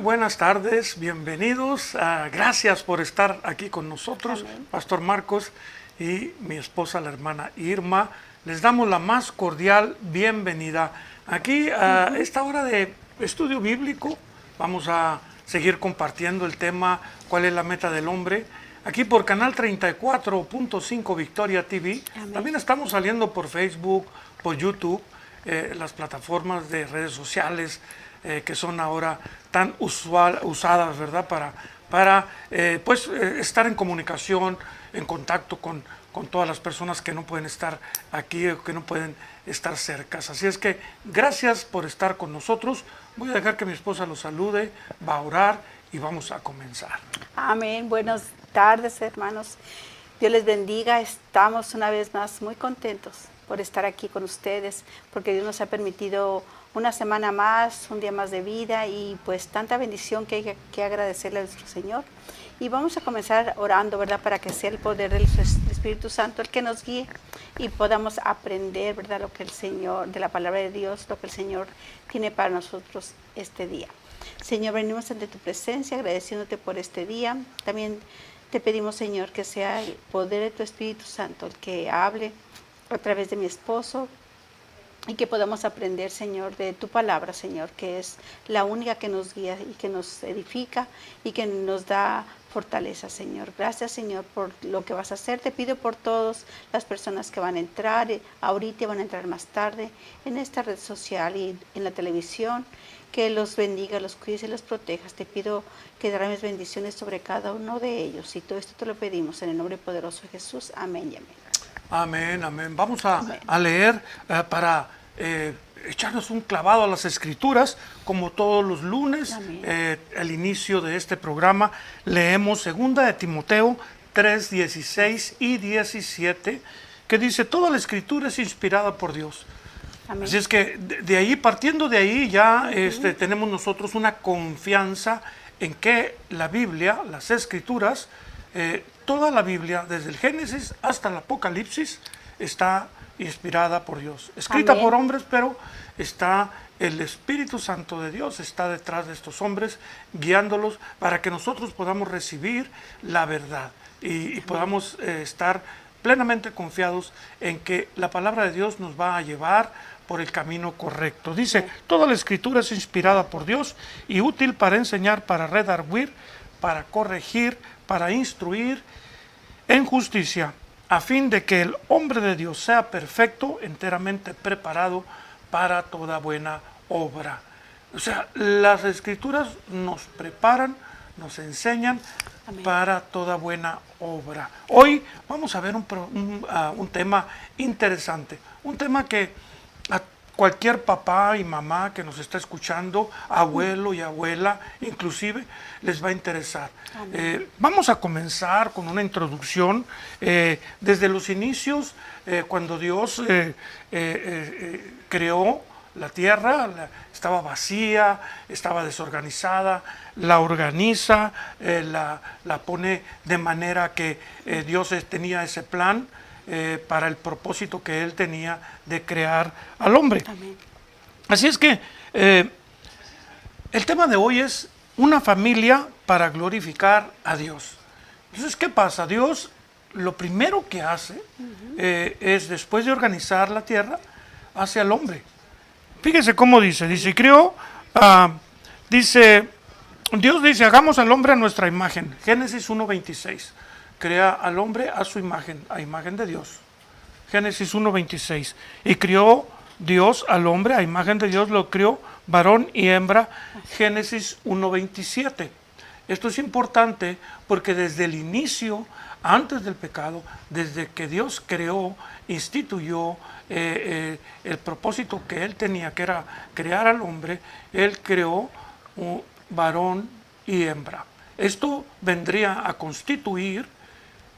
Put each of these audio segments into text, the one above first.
buenas tardes, bienvenidos. Gracias por estar aquí con nosotros, Amén. Pastor Marcos y mi esposa, la hermana Irma. Les damos la más cordial bienvenida. Aquí a esta hora de estudio bíblico vamos a seguir compartiendo el tema ¿Cuál es la meta del hombre? Aquí por Canal 34.5 Victoria TV. Amén. También estamos saliendo por Facebook, por YouTube, las plataformas de redes sociales que son ahora tan usadas, ¿verdad? Para estar en comunicación, en contacto con todas las personas que no pueden estar aquí o que no pueden estar cercas. Así es que gracias por estar con nosotros. Voy a dejar que mi esposa los salude, va a orar y vamos a comenzar. Amén. Buenas tardes, hermanos. Dios les bendiga. Estamos una vez más muy contentos por estar aquí con ustedes, porque Dios nos ha permitido una semana más, un día más de vida y pues tanta bendición que hay que agradecerle a nuestro Señor. Y vamos a comenzar orando, ¿verdad? Para que sea el poder del Espíritu Santo el que nos guíe y podamos aprender, ¿verdad? Lo que el Señor, de la palabra de Dios, lo que el Señor tiene para nosotros este día. Señor, venimos ante tu presencia agradeciéndote por este día. También te pedimos, Señor, que sea el poder de tu Espíritu Santo el que hable a través de mi esposo y que podamos aprender, Señor, de tu palabra, Señor, que es la única que nos guía y que nos edifica y que nos da fortaleza, Señor. Gracias, Señor, por lo que vas a hacer. Te pido por todas las personas que van a entrar ahorita y van a entrar más tarde en esta red social y en la televisión, que los bendiga, los cuides y los protejas. Te pido que derrames bendiciones sobre cada uno de ellos y todo esto te lo pedimos en el nombre poderoso de Jesús. Amén y amén. Amén, amén. Vamos a leer para echarnos un clavado a las Escrituras, como todos los lunes. Al inicio de este programa leemos 2 de Timoteo 3, 16 y 17, que dice: toda la Escritura es inspirada por Dios. Amén. Así es que de ahí, partiendo de ahí, ya tenemos nosotros una confianza en que la Biblia, las Escrituras, toda la Biblia, desde el Génesis hasta el Apocalipsis, está inspirada por Dios. Escrita Amén. por hombres, pero está el Espíritu Santo de Dios, está detrás de estos hombres, guiándolos para que nosotros podamos recibir la verdad y podamos estar plenamente confiados en que la palabra de Dios nos va a llevar por el camino correcto. Dice: toda la Escritura es inspirada por Dios y útil para enseñar, para redarguir, para corregir, para instruir en justicia, a fin de que el hombre de Dios sea perfecto, enteramente preparado para toda buena obra. O sea, las Escrituras nos preparan, nos enseñan Amén. para toda buena obra. Hoy vamos a ver un tema interesante, un tema que a cualquier papá y mamá que nos está escuchando, abuelo y abuela inclusive, les va a interesar. Vamos a comenzar con una introducción desde los inicios, cuando Dios creó la tierra. Estaba vacía, estaba desorganizada, la organiza, la pone de manera que Dios tenía ese plan para el propósito que Él tenía de crear al hombre. Amén. Así es que el tema de hoy es una familia para glorificar a Dios. Entonces, ¿qué pasa? Dios lo primero que hace es, después de organizar la tierra, hace al hombre. Fíjese cómo dice, creó, Dios dice: hagamos al hombre a nuestra imagen. Génesis 1:26. Crea al hombre a su imagen, a imagen de Dios. Génesis 1:26. Y crió Dios al hombre, a imagen de Dios lo crió, varón y hembra. Génesis 1:27. Esto es importante porque desde el inicio, antes del pecado, desde que Dios creó, instituyó el propósito que Él tenía, que era crear al hombre, Él creó un varón y hembra. Esto vendría a constituir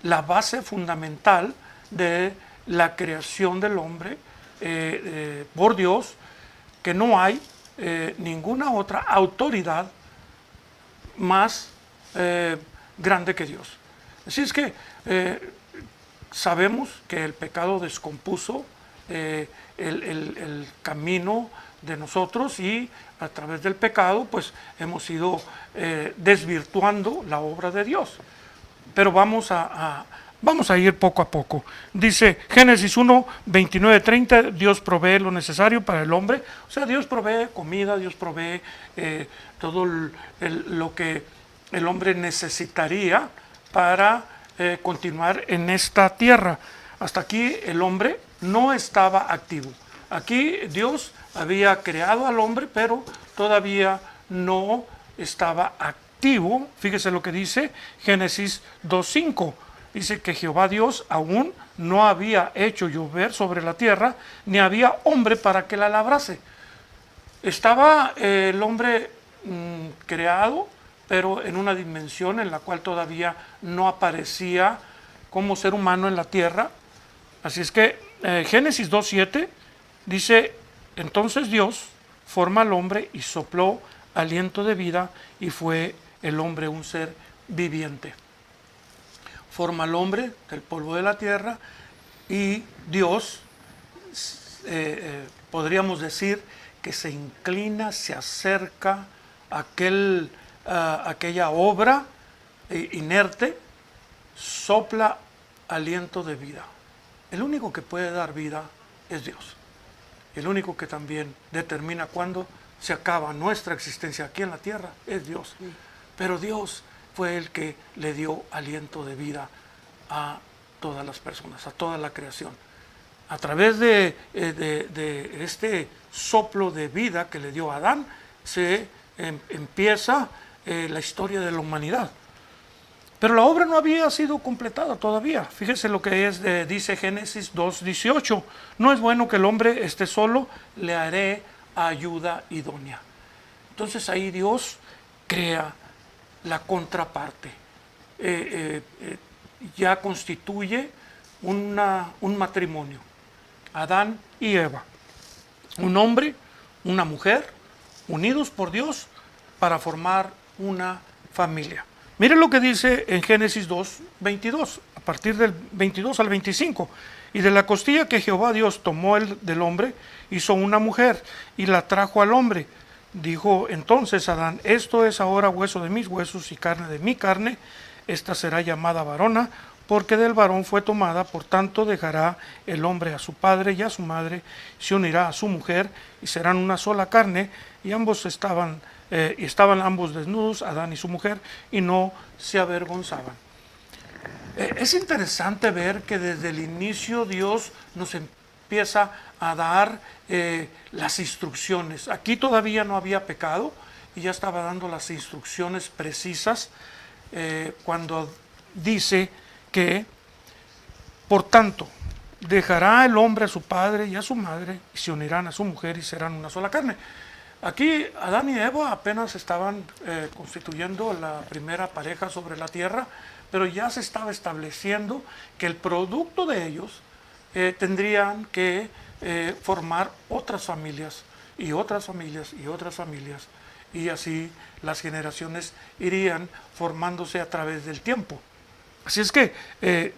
la base fundamental de la creación del hombre por Dios, que no hay ninguna otra autoridad más grande que Dios. Así es que sabemos que el pecado descompuso el camino de nosotros, y a través del pecado pues hemos ido desvirtuando la obra de Dios. Pero vamos a ir poco a poco. Dice Génesis 1, 29, 30, Dios provee lo necesario para el hombre. O sea, Dios provee comida, Dios provee todo lo que el hombre necesitaría para continuar en esta tierra. Hasta aquí el hombre no estaba activo. Aquí Dios había creado al hombre, pero todavía no estaba activo. Fíjese lo que dice Génesis 2:5. Dice que Jehová Dios aún no había hecho llover sobre la tierra, ni había hombre para que la labrase. Estaba el hombre creado, pero en una dimensión en la cual todavía no aparecía como ser humano en la tierra. Así es que Génesis 2:7 dice, entonces Dios forma al hombre y sopló aliento de vida, y fue el hombre un ser viviente. Forma al hombre del polvo de la tierra, y Dios, podríamos decir que se inclina, se acerca a aquella obra inerte, sopla aliento de vida. El único que puede dar vida es Dios. El único que también determina cuándo se acaba nuestra existencia aquí en la tierra es Dios. Pero Dios fue el que le dio aliento de vida a todas las personas, a toda la creación. A través de este soplo de vida que le dio a Adán, se empieza la historia de la humanidad. Pero la obra no había sido completada todavía. Fíjese lo que dice Génesis 2:18. No es bueno que el hombre esté solo, le haré ayuda idónea. Entonces ahí Dios crea la contraparte. Ya constituye un matrimonio. Adán y Eva. Un hombre, una mujer, unidos por Dios para formar una familia. Mire lo que dice en Génesis 2:22, a partir del 22 al 25. Y de la costilla que Jehová Dios tomó del hombre, hizo una mujer y la trajo al hombre. Dijo entonces Adán, esto es ahora hueso de mis huesos y carne de mi carne, esta será llamada varona, porque del varón fue tomada, por tanto dejará el hombre a su padre y a su madre, se unirá a su mujer, y serán una sola carne, y estaban ambos desnudos, Adán y su mujer, y no se avergonzaban. Es interesante ver que desde el inicio Dios nos empieza a dar las instrucciones. Aquí todavía no había pecado, y ya estaba dando las instrucciones precisas cuando dice que, por tanto, dejará el hombre a su padre y a su madre, y se unirán a su mujer, y serán una sola carne. Aquí Adán y Eva apenas estaban constituyendo la primera pareja sobre la tierra, pero ya se estaba estableciendo que el producto de ellos tendrían que formar otras familias, y otras familias, y otras familias, y así las generaciones irían formándose a través del tiempo. Así es que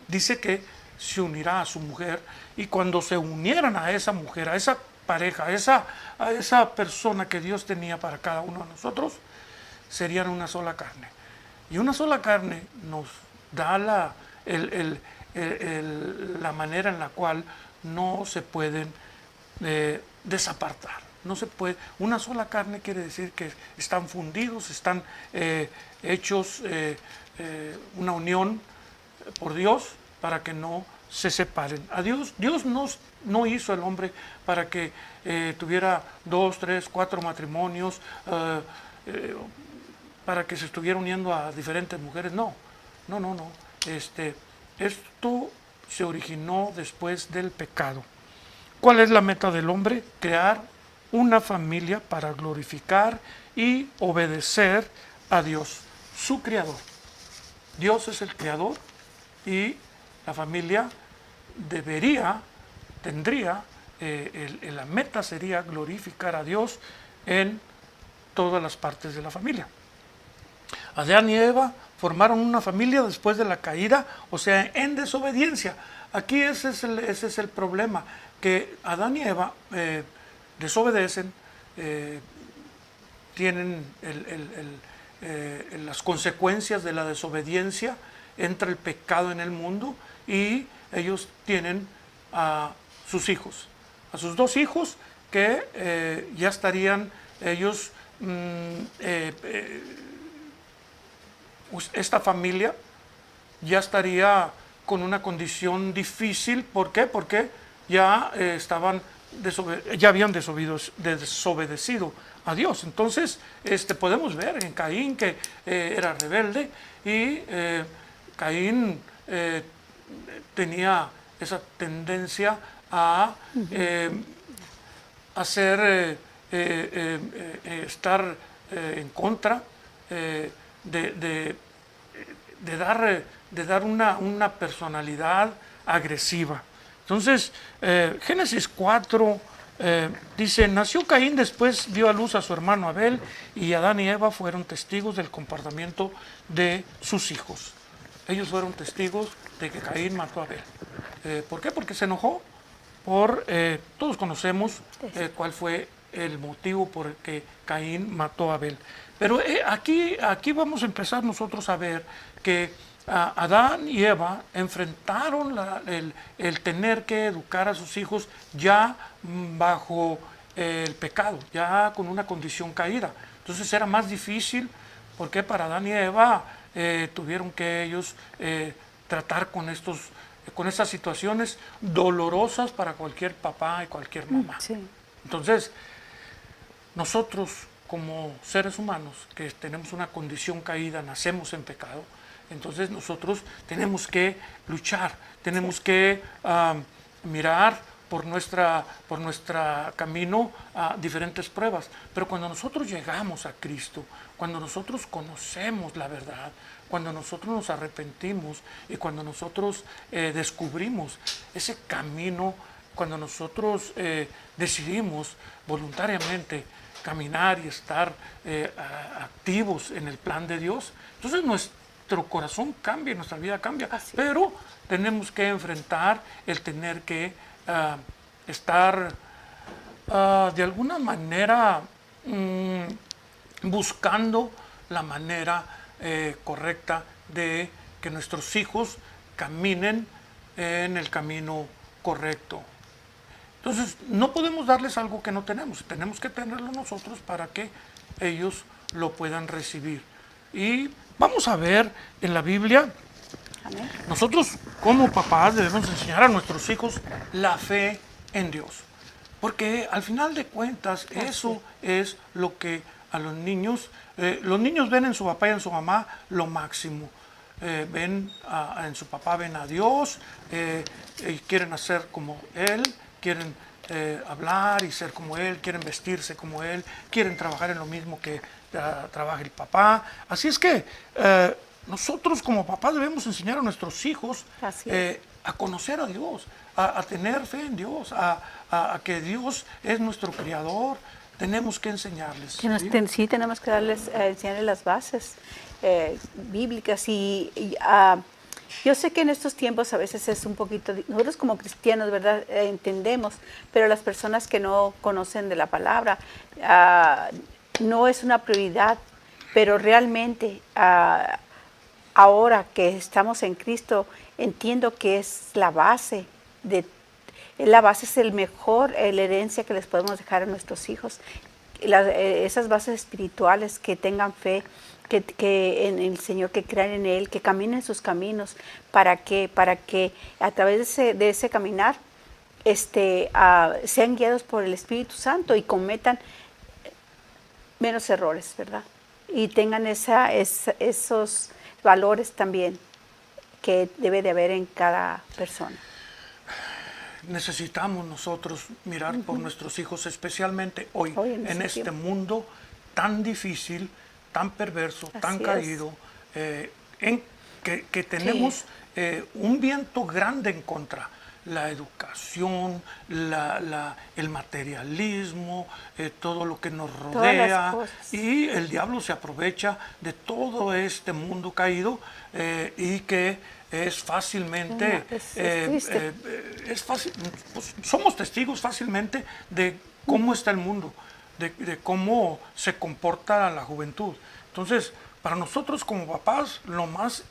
dice que se unirá a su mujer, y cuando se unieran a esa mujer, a esa pareja, a esa persona que Dios tenía para cada uno de nosotros, serían una sola carne. Y una sola carne nos da la manera en la cual no se pueden desapartar. No se puede. Una sola carne quiere decir que están fundidos, están hechos una unión por Dios para que no se separen. Dios no hizo el hombre para que tuviera 2, 3, 4 matrimonios, para que se estuviera uniendo a diferentes mujeres. No. Esto se originó después del pecado. ¿Cuál es la meta del hombre? Crear una familia para glorificar y obedecer a Dios, su creador. Dios es el creador, y la familia tendría, la meta sería glorificar a Dios en todas las partes de la familia. Adán y Eva formaron una familia después de la caída, o sea, en desobediencia. aquí ese es el problema, que Adán y Eva desobedecen, tienen las consecuencias de la desobediencia, entra el pecado en el mundo y ellos tienen a sus hijos, a sus dos hijos que ya estarían ellos, esta familia ya estaría con una condición difícil. ¿Por qué? Porque ya ya habían desobedecido a Dios. Entonces, podemos ver en Caín que era rebelde y Caín tenía esa tendencia a estar en contra de dar una personalidad agresiva. Entonces, Génesis 4 dice, nació Caín, después dio a luz a su hermano Abel, y Adán y Eva fueron testigos del comportamiento de sus hijos. Ellos fueron testigos de que Caín mató a Abel. ¿Por qué? Porque se enojó. Todos conocemos cuál fue el motivo por el que Caín mató a Abel. Pero aquí vamos a empezar nosotros a ver que Adán y Eva enfrentaron el tener que educar a sus hijos ya bajo el pecado, ya con una condición caída. Entonces era más difícil, porque para Adán y Eva tuvieron que ellos tratar con estas situaciones dolorosas para cualquier papá y cualquier mamá. Sí. Entonces, nosotros como seres humanos que tenemos una condición caída, nacemos en pecado, entonces nosotros tenemos que luchar, tenemos que mirar por nuestra camino a diferentes pruebas. Pero cuando nosotros llegamos a Cristo, cuando nosotros conocemos la verdad, cuando nosotros nos arrepentimos y cuando nosotros descubrimos ese camino, cuando nosotros decidimos voluntariamente caminar y estar activos en el plan de Dios, entonces nuestro corazón cambia, nuestra vida cambia. Pero tenemos que enfrentar el tener que estar de alguna manera buscando la manera correcta de que nuestros hijos caminen en el camino correcto. Entonces, no podemos darles algo que no tenemos que tenerlo nosotros para que ellos lo puedan recibir. Y vamos a ver en la Biblia, Amén. Nosotros como papás debemos enseñar a nuestros hijos la fe en Dios, porque al final de cuentas eso es lo que a los niños ven en su papá y en su mamá lo máximo. En su papá ven a Dios, y quieren hacer como Él, quieren hablar y ser como Él, quieren vestirse como Él, quieren trabajar en lo mismo que trabaja el papá. Así es que nosotros como papás debemos enseñar a nuestros hijos a conocer a Dios, a tener fe en Dios, a que Dios es nuestro Creador. Tenemos que enseñarles. Sí, tenemos que enseñarles las bases bíblicas yo sé que en estos tiempos a veces es un poquito, nosotros como cristianos, ¿verdad? Entendemos, pero las personas que no conocen de la palabra, no es una prioridad, pero realmente ahora que estamos en Cristo, entiendo que es la base es el mejor, la herencia que les podemos dejar a nuestros hijos. Esas bases espirituales, que tengan fe, que en el Señor, que crean en Él, que caminen sus caminos, para que a través de ese caminar sean guiados por el Espíritu Santo y cometan menos errores, ¿verdad? Y tengan esos valores también que debe de haber en cada persona. Necesitamos nosotros mirar por nuestros hijos, especialmente hoy en este mundo tan difícil, tan perverso, tan caído, que tenemos un viento grande en contra. La educación, el materialismo, todo lo que nos rodea, y el diablo se aprovecha de todo este mundo caído y que es fácilmente, Es triste. es fácil, pues, somos testigos fácilmente de cómo está el mundo, de cómo se comporta la juventud. Entonces, para nosotros como papás, lo más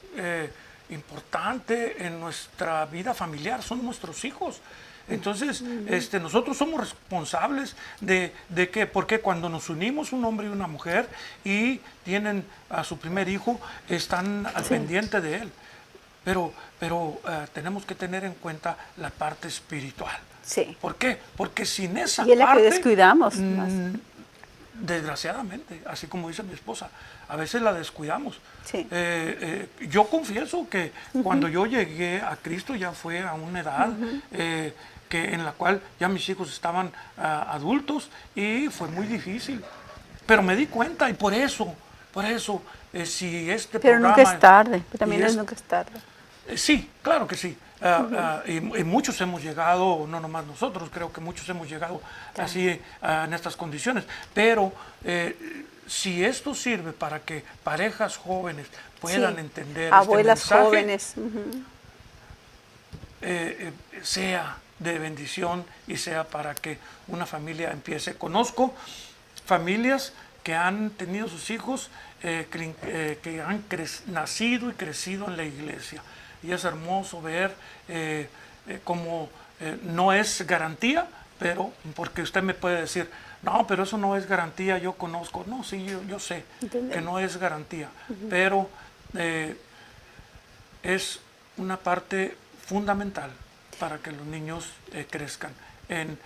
importante en nuestra vida familiar son nuestros hijos. Entonces, nosotros somos responsables de que, porque cuando nos unimos un hombre y una mujer y tienen a su primer hijo, están al pendiente de él. Pero tenemos que tener en cuenta la parte espiritual. Sí. ¿Por qué? Porque sin esa Y es la que parte, descuidamos más. desgraciadamente, así como dice mi esposa, a veces la descuidamos. Sí. Yo confieso que cuando yo llegué a Cristo ya fue a una edad en la cual ya mis hijos estaban adultos y fue muy difícil. Pero me di cuenta y por eso, si este Pero programa... nunca es tarde, también y es nunca es tarde. Sí, claro que sí. Y muchos hemos llegado, no nomás nosotros, creo que muchos hemos llegado así en estas condiciones. Pero si esto sirve para que parejas jóvenes puedan Sí. entender Abuelas este mensaje, jóvenes. sea de bendición y sea para que una familia empiece. Conozco familias que han tenido sus hijos que han nacido y crecido en la iglesia. Y es hermoso ver cómo no es garantía, pero porque usted me puede decir, no, pero eso no es garantía, yo conozco. No, sí, yo sé que no es garantía, pero es una parte fundamental para que los niños crezcan en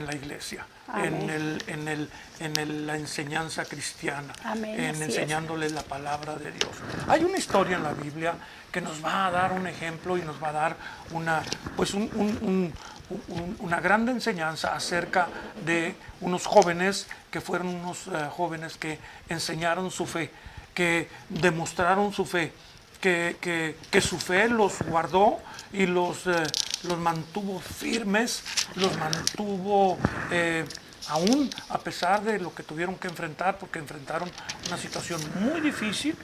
la iglesia, en la enseñanza cristiana, Amén, en así enseñándoles la palabra de Dios. Hay una historia en la Biblia que nos va a dar un ejemplo y nos va a dar una gran enseñanza acerca de unos jóvenes que fueron unos jóvenes que enseñaron su fe, que demostraron su fe, que su fe los guardó y los mantuvo firmes, los mantuvo aún a pesar de lo que tuvieron que enfrentar, porque enfrentaron una situación muy difícil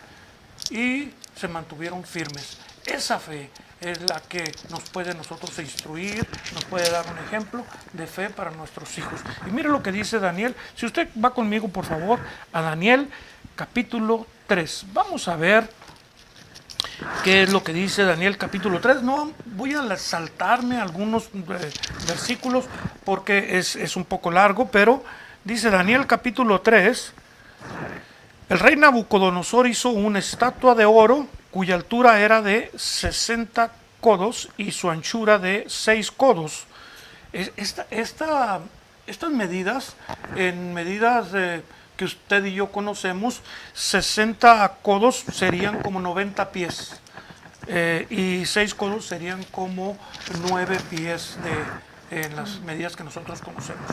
y se mantuvieron firmes. Esa fe es la que nos puede nosotros instruir, nos puede dar un ejemplo de fe para nuestros hijos. Y mire lo que dice Daniel. Si usted va conmigo, por favor, a Daniel capítulo 3. Vamos a ver qué es lo que dice Daniel capítulo 3. No voy a saltarme algunos versículos porque es un poco largo, pero dice Daniel capítulo 3. El rey Nabucodonosor hizo una estatua de oro cuya altura era de 60 codos y su anchura de 6 codos. Estas medidas, en medidas que usted y yo conocemos, 60 codos serían como 90 pies y 6 codos serían como 9 pies en las medidas que nosotros conocemos.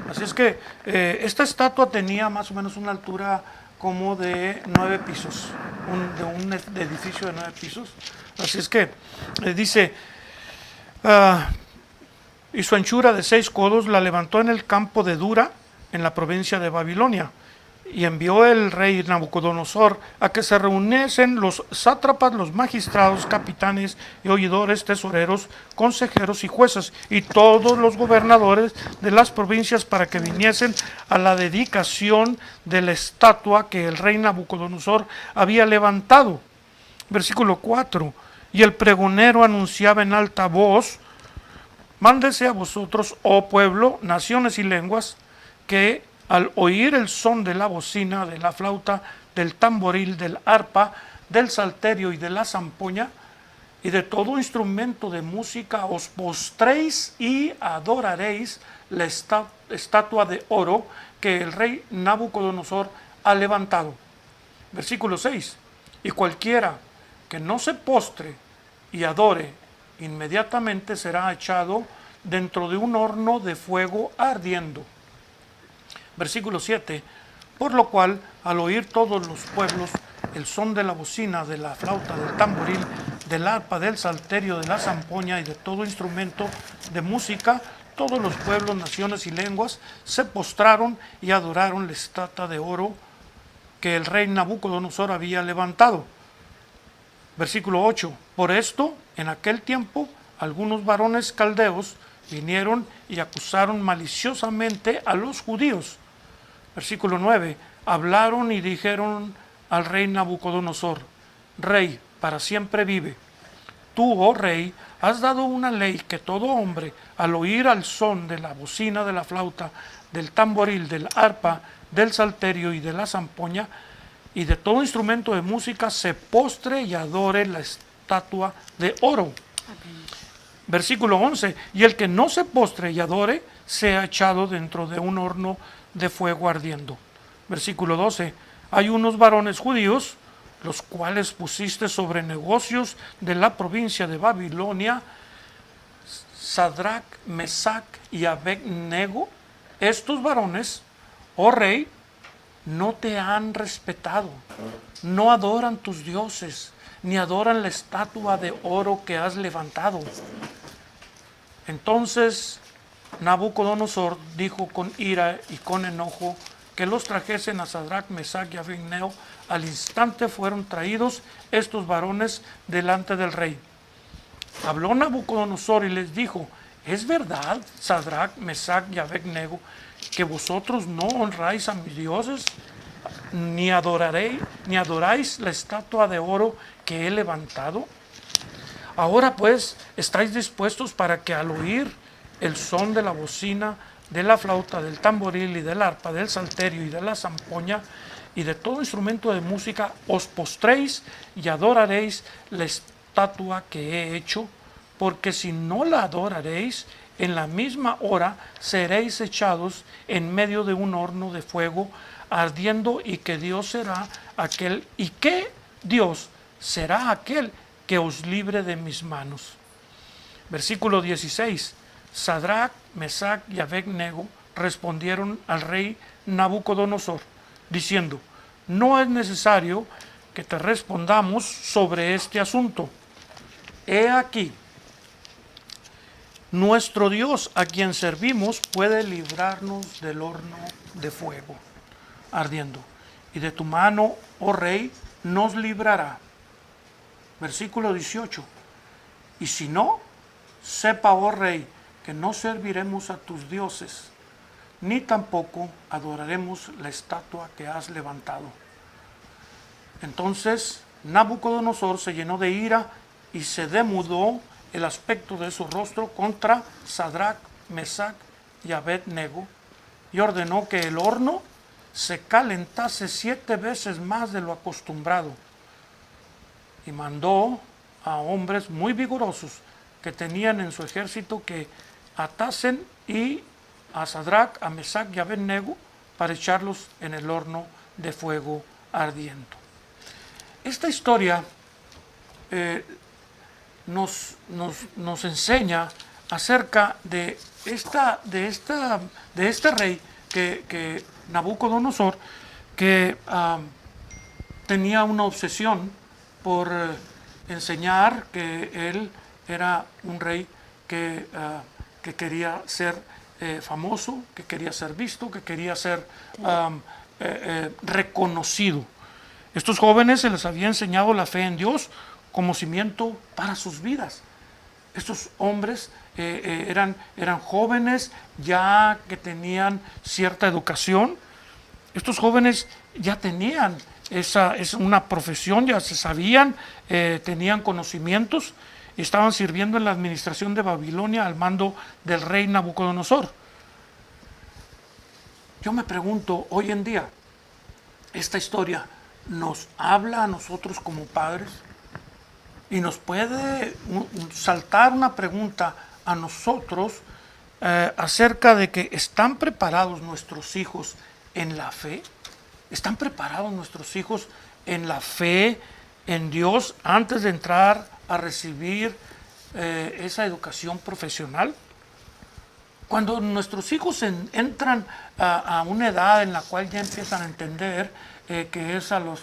Así es que esta estatua tenía más o menos una altura como de 9 pisos, de un edificio de 9 pisos. Así es que dice, y su anchura de 6 codos la levantó en el campo de Dura, en la provincia de Babilonia. Y envió el rey Nabucodonosor a que se reuniesen los sátrapas, los magistrados, capitanes y oidores, tesoreros, consejeros y jueces, y todos los gobernadores de las provincias para que viniesen a la dedicación de la estatua que el rey Nabucodonosor había levantado. Versículo 4. Y el pregonero anunciaba en alta voz: mándese a vosotros, oh pueblo, naciones y lenguas, que al oír el son de la bocina, de la flauta, del tamboril, del arpa, del salterio y de la zampoña, y de todo instrumento de música, os postréis y adoraréis la estatua de oro que el rey Nabucodonosor ha levantado. Versículo 6. Y cualquiera que no se postre y adore, inmediatamente será echado dentro de un horno de fuego ardiendo. Versículo 7, por lo cual, al oír todos los pueblos el son de la bocina, de la flauta, del tamboril, del arpa, del salterio, de la zampoña y de todo instrumento de música, todos los pueblos, naciones y lenguas se postraron y adoraron la estatua de oro que el rey Nabucodonosor había levantado. Versículo 8. Por esto, en aquel tiempo, algunos varones caldeos vinieron y acusaron maliciosamente a los judíos. Versículo 9. Hablaron y dijeron al rey Nabucodonosor: Rey, para siempre vive. Tú, oh rey, has dado una ley que todo hombre, al oír al son de la bocina, de la flauta, del tamboril, del arpa, del salterio y de la zampoña, y de todo instrumento de música, se postre y adore la estatua de oro. Versículo 11. Y el que no se postre y adore, sea echado dentro de un horno de fuego ardiendo. Versículo 12. Hay unos varones judíos, los cuales pusiste sobre negocios de la provincia de Babilonia, Sadrach, Mesach y Abed-nego. Estos varones, oh rey, no te han respetado, no adoran tus dioses, ni adoran la estatua de oro que has levantado. Entonces Nabucodonosor dijo con ira y con enojo que los trajesen a Sadrach, Mesach y Abed-nego. Al instante fueron traídos estos varones delante del rey. Habló Nabucodonosor y les dijo: ¿es verdad, Sadrach, Mesach y Abed-nego, que vosotros no honráis a mis dioses, ni adoráis la estatua de oro que he levantado? Ahora pues, ¿estáis dispuestos para que al oír el son de la bocina, de la flauta, del tamboril y del arpa, del salterio y de la zampoña y de todo instrumento de música, os postréis y adoraréis la estatua que he hecho? Porque si no la adoraréis, en la misma hora seréis echados en medio de un horno de fuego ardiendo, y que Dios será aquel que os libre de mis manos. Versículo 16. Sadrach, Mesach y Abed-nego respondieron al rey Nabucodonosor, diciendo: no es necesario que te respondamos sobre este asunto. He aquí, nuestro Dios, a quien servimos, puede librarnos del horno de fuego ardiendo, y de tu mano, oh rey, nos librará. Versículo 18. Y si no, sepa, oh rey, que no serviremos a tus dioses, ni tampoco adoraremos la estatua que has levantado. Entonces Nabucodonosor se llenó de ira y se demudó el aspecto de su rostro contra Sadrach, Mesach y Abed-nego, y ordenó que el horno se calentase 7 veces más de lo acostumbrado, y mandó a hombres muy vigorosos que tenían en su ejército que atasen a Sadrach, a Mesach y a Abed-nego para echarlos en el horno de fuego ardiendo. Esta historia nos enseña acerca de este rey que Nabucodonosor, que tenía una obsesión por enseñar que él era un rey que quería ser famoso, que quería ser visto, que quería ser reconocido. Estos jóvenes se les había enseñado la fe en Dios como cimiento para sus vidas. Estos hombres eran jóvenes ya que tenían cierta educación. Estos jóvenes ya tenían una profesión, ya se sabían, tenían conocimientos, y estaban sirviendo en la administración de Babilonia al mando del rey Nabucodonosor. Yo me pregunto, hoy en día, esta historia nos habla a nosotros como padres, y nos puede saltar una pregunta a nosotros acerca de que ¿están preparados nuestros hijos en la fe? ¿Están preparados nuestros hijos en la fe en Dios antes de entrar a recibir esa educación profesional? Cuando nuestros hijos entran a una edad en la cual ya empiezan a entender que es a los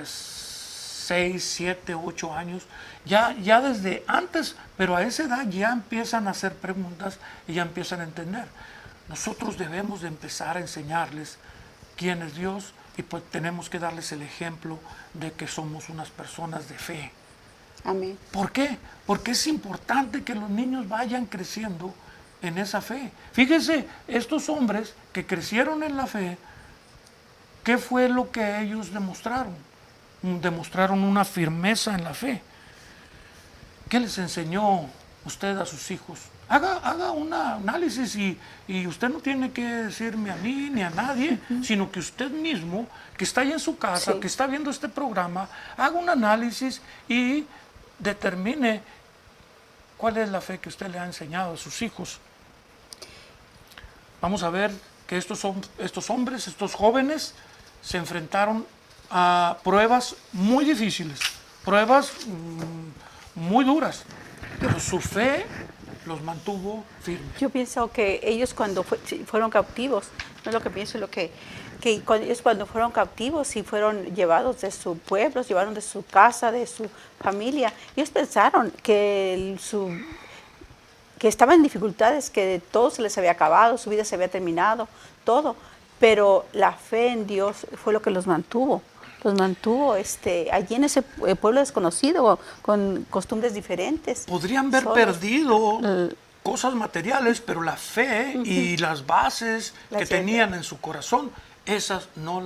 6, 7, 8 años, ya desde antes, pero a esa edad ya empiezan a hacer preguntas y ya empiezan a entender. Nosotros debemos de empezar a enseñarles quién es Dios y pues tenemos que darles el ejemplo de que somos unas personas de fe. Amén. ¿Por qué? Porque es importante que los niños vayan creciendo en esa fe. Fíjense, estos hombres que crecieron en la fe, ¿qué fue lo que ellos demostraron? Demostraron una firmeza en la fe. ¿Qué les enseñó usted a sus hijos? Haga un análisis y usted no tiene que decirme a mí ni a nadie, sino que usted mismo, que está ahí en su casa, Sí. que está viendo este programa, haga un análisis y determine cuál es la fe que usted le ha enseñado a sus hijos. Vamos a ver que estos hombres, estos jóvenes, se enfrentaron a pruebas muy difíciles, pruebas muy duras, pero su fe los mantuvo firmes. Yo pienso que ellos cuando fueron cautivos, no es lo que pienso, lo que ellos cuando fueron cautivos y fueron llevados de su pueblo, llevaron de su casa, de su familia, ellos pensaron que que estaban en dificultades, que todo se les había acabado, su vida se había terminado, todo. Pero la fe en Dios fue lo que los mantuvo allí en ese pueblo desconocido, con costumbres diferentes. Podrían haber solos. perdido cosas materiales, pero la fe y las bases Las que tenían en su corazón, esas no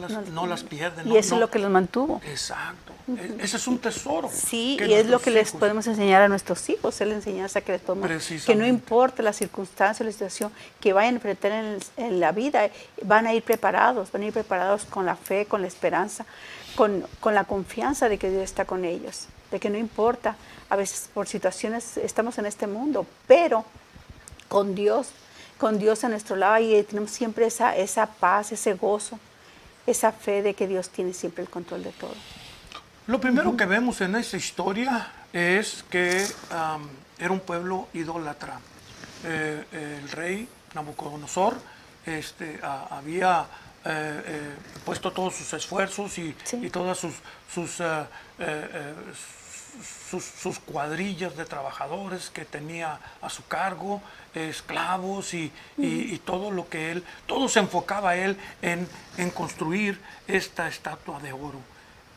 las pierden. Y eso es lo que los mantuvo. Exacto. Ese es un tesoro. Sí, que y es lo nuestros que les hijos- podemos enseñar a nuestros hijos, es la enseñanza que les podemos, que no Precisamente. importa la circunstancia o la situación que vayan a enfrentar en la vida, van a ir preparados con la fe, con la esperanza, con la confianza de que Dios está con ellos, de que no importa, a veces por situaciones estamos en este mundo, pero con Dios a nuestro lado y tenemos siempre esa paz, ese gozo, esa fe de que Dios tiene siempre el control de todo. Lo primero que vemos en esta historia es que era un pueblo idólatra. El rey Nabucodonosor había puesto todos sus esfuerzos y todas sus cuadrillas de trabajadores que tenía a su cargo, esclavos y todo lo que todo se enfocaba él en construir esta estatua de oro.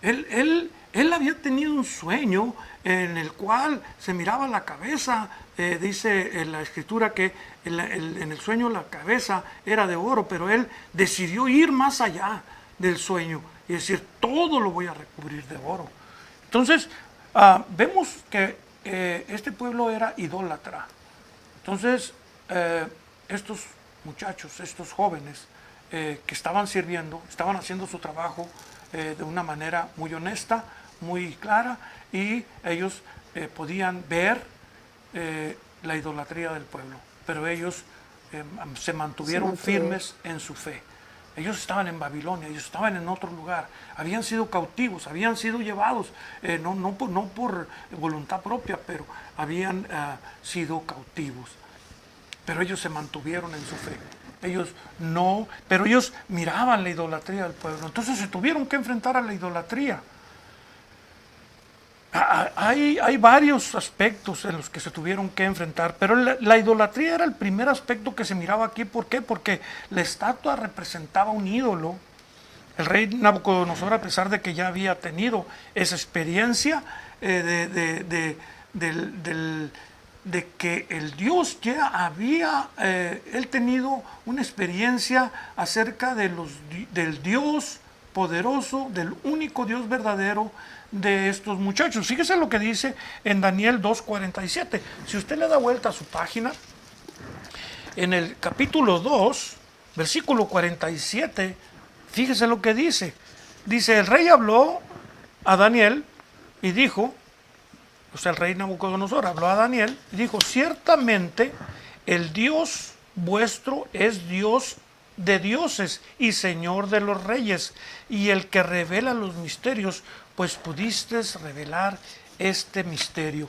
Él había tenido un sueño en el cual se miraba la cabeza, dice en la escritura que en el sueño la cabeza era de oro, pero él decidió ir más allá del sueño y decir, todo lo voy a recubrir de oro. Entonces, vemos que este pueblo era idólatra. Entonces, estos muchachos, estos jóvenes que estaban sirviendo, estaban haciendo su trabajo de una manera muy honesta, muy clara, y ellos podían ver la idolatría del pueblo, pero ellos se mantuvieron firmes en su fe. Ellos estaban en Babilonia, ellos estaban en otro lugar, habían sido cautivos, habían sido llevados, no por voluntad propia, pero habían sido cautivos. Pero ellos se mantuvieron en su fe. Pero ellos miraban la idolatría del pueblo, entonces se tuvieron que enfrentar a la idolatría. Hay varios aspectos en los que se tuvieron que enfrentar, pero la idolatría era el primer aspecto que se miraba aquí. ¿Por qué? Porque la estatua representaba un ídolo. El rey Nabucodonosor, a pesar de que ya había tenido esa experiencia de que el Dios ya había él tenido una experiencia acerca del Dios poderoso, del único Dios verdadero de estos muchachos. Fíjese lo que dice en Daniel 2:47. Si usted le da vuelta a su página, en el capítulo 2, versículo 47, fíjese lo que dice. Dice, el rey habló a Daniel y dijo, o sea, el rey Nabucodonosor habló a Daniel y dijo, ciertamente el Dios vuestro es Dios de dioses y Señor de los reyes, y el que revela los misterios, pues pudisteis revelar este misterio.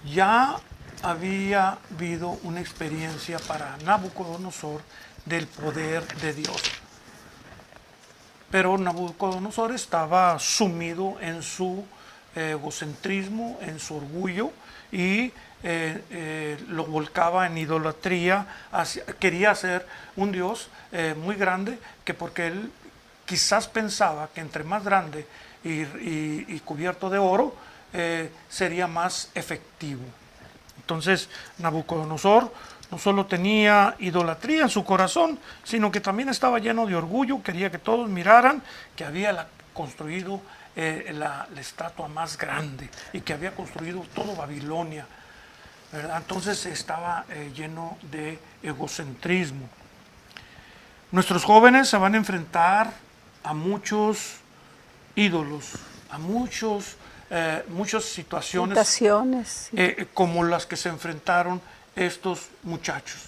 Ya había habido una experiencia para Nabucodonosor del poder de Dios. Pero Nabucodonosor estaba sumido en su egocentrismo, en su orgullo, y lo volcaba en idolatría. Quería ser un Dios muy grande, que porque él quizás pensaba que entre más grande y cubierto de oro, sería más efectivo. Entonces Nabucodonosor no solo tenía idolatría en su corazón, sino que también estaba lleno de orgullo, quería que todos miraran que había construido la estatua más grande y que había construido todo Babilonia, ¿verdad? Entonces estaba lleno de egocentrismo. Nuestros jóvenes se van a enfrentar a muchos ídolos, a muchas situaciones Sí. como las que se enfrentaron estos muchachos.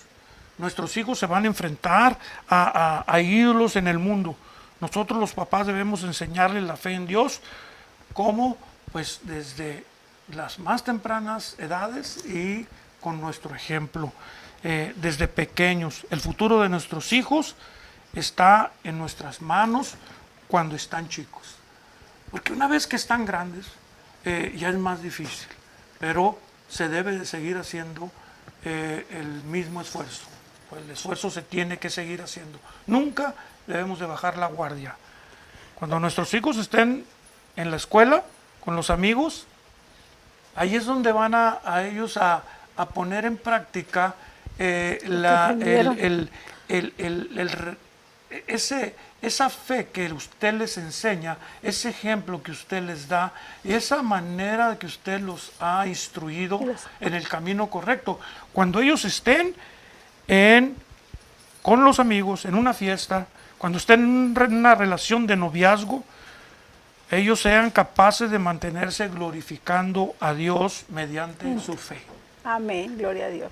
Nuestros hijos se van a enfrentar a ídolos en el mundo. Nosotros los papás debemos enseñarles la fe en Dios, como pues desde las más tempranas edades y con nuestro ejemplo, desde pequeños. El futuro de nuestros hijos está en nuestras manos cuando están chicos. Porque una vez que están grandes, ya es más difícil, pero se debe de seguir haciendo el mismo esfuerzo. Pues el esfuerzo se tiene que seguir haciendo. Nunca debemos de bajar la guardia. Cuando nuestros hijos estén en la escuela, con los amigos, ahí es donde van a ellos a poner en práctica esa fe que usted les enseña, ese ejemplo que usted les da, esa manera que usted los ha instruido en el camino correcto. Cuando ellos estén con los amigos, en una fiesta, cuando estén en una relación de noviazgo, ellos sean capaces de mantenerse glorificando a Dios mediante su fe. Amén, gloria a Dios.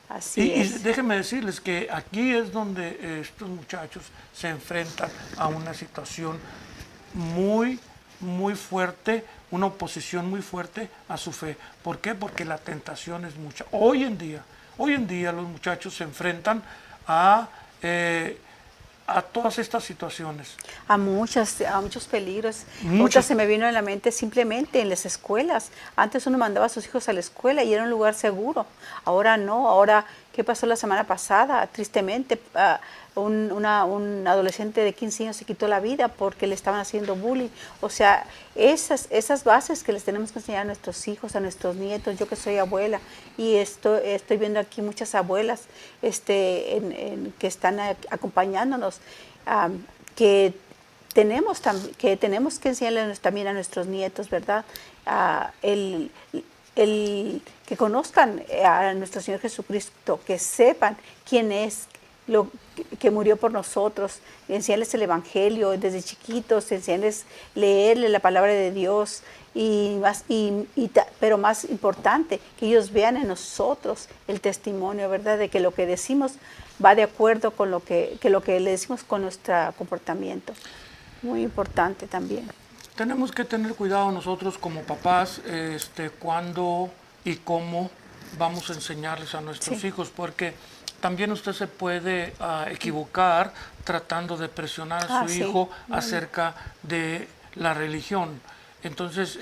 Así Y es. déjenme decirles que aquí es donde estos muchachos se enfrentan a una situación muy, muy fuerte, una oposición muy fuerte a su fe. ¿Por qué? Porque la tentación es mucha. Hoy en día los muchachos se enfrentan a todas estas situaciones. A muchos peligros. Muchas se me vino en la mente simplemente en las escuelas. Antes uno mandaba a sus hijos a la escuela y era un lugar seguro. Ahora no. Ahora, ¿qué pasó la semana pasada? Tristemente, un adolescente de 15 años se quitó la vida porque le estaban haciendo bullying. O sea, esas bases que les tenemos que enseñar a nuestros hijos, a nuestros nietos. Yo que soy abuela y estoy viendo aquí muchas abuelas que están acompañándonos, que tenemos que enseñarles también a nuestros nietos, ¿verdad? Que conozcan a nuestro Señor Jesucristo, que sepan quién es, que murió por nosotros, enseñarles el Evangelio desde chiquitos, enseñarles leerle la palabra de Dios, pero más importante, que ellos vean en nosotros el testimonio, ¿verdad? De que lo que decimos va de acuerdo con lo que le decimos con nuestro comportamiento. Muy importante también. Tenemos que tener cuidado nosotros como papás cuándo y cómo vamos a enseñarles a nuestros hijos, porque también usted se puede equivocar tratando de presionar a su hijo acerca de la religión. Entonces,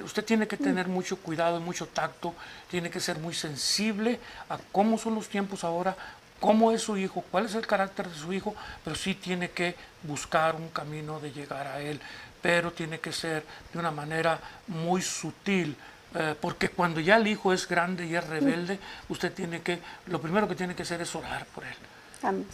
usted tiene que tener mucho cuidado y mucho tacto, tiene que ser muy sensible a cómo son los tiempos ahora, cómo es su hijo, cuál es el carácter de su hijo, pero sí tiene que buscar un camino de llegar a él, pero tiene que ser de una manera muy sutil, porque cuando ya el hijo es grande y es rebelde, lo primero que tiene que hacer es orar por él.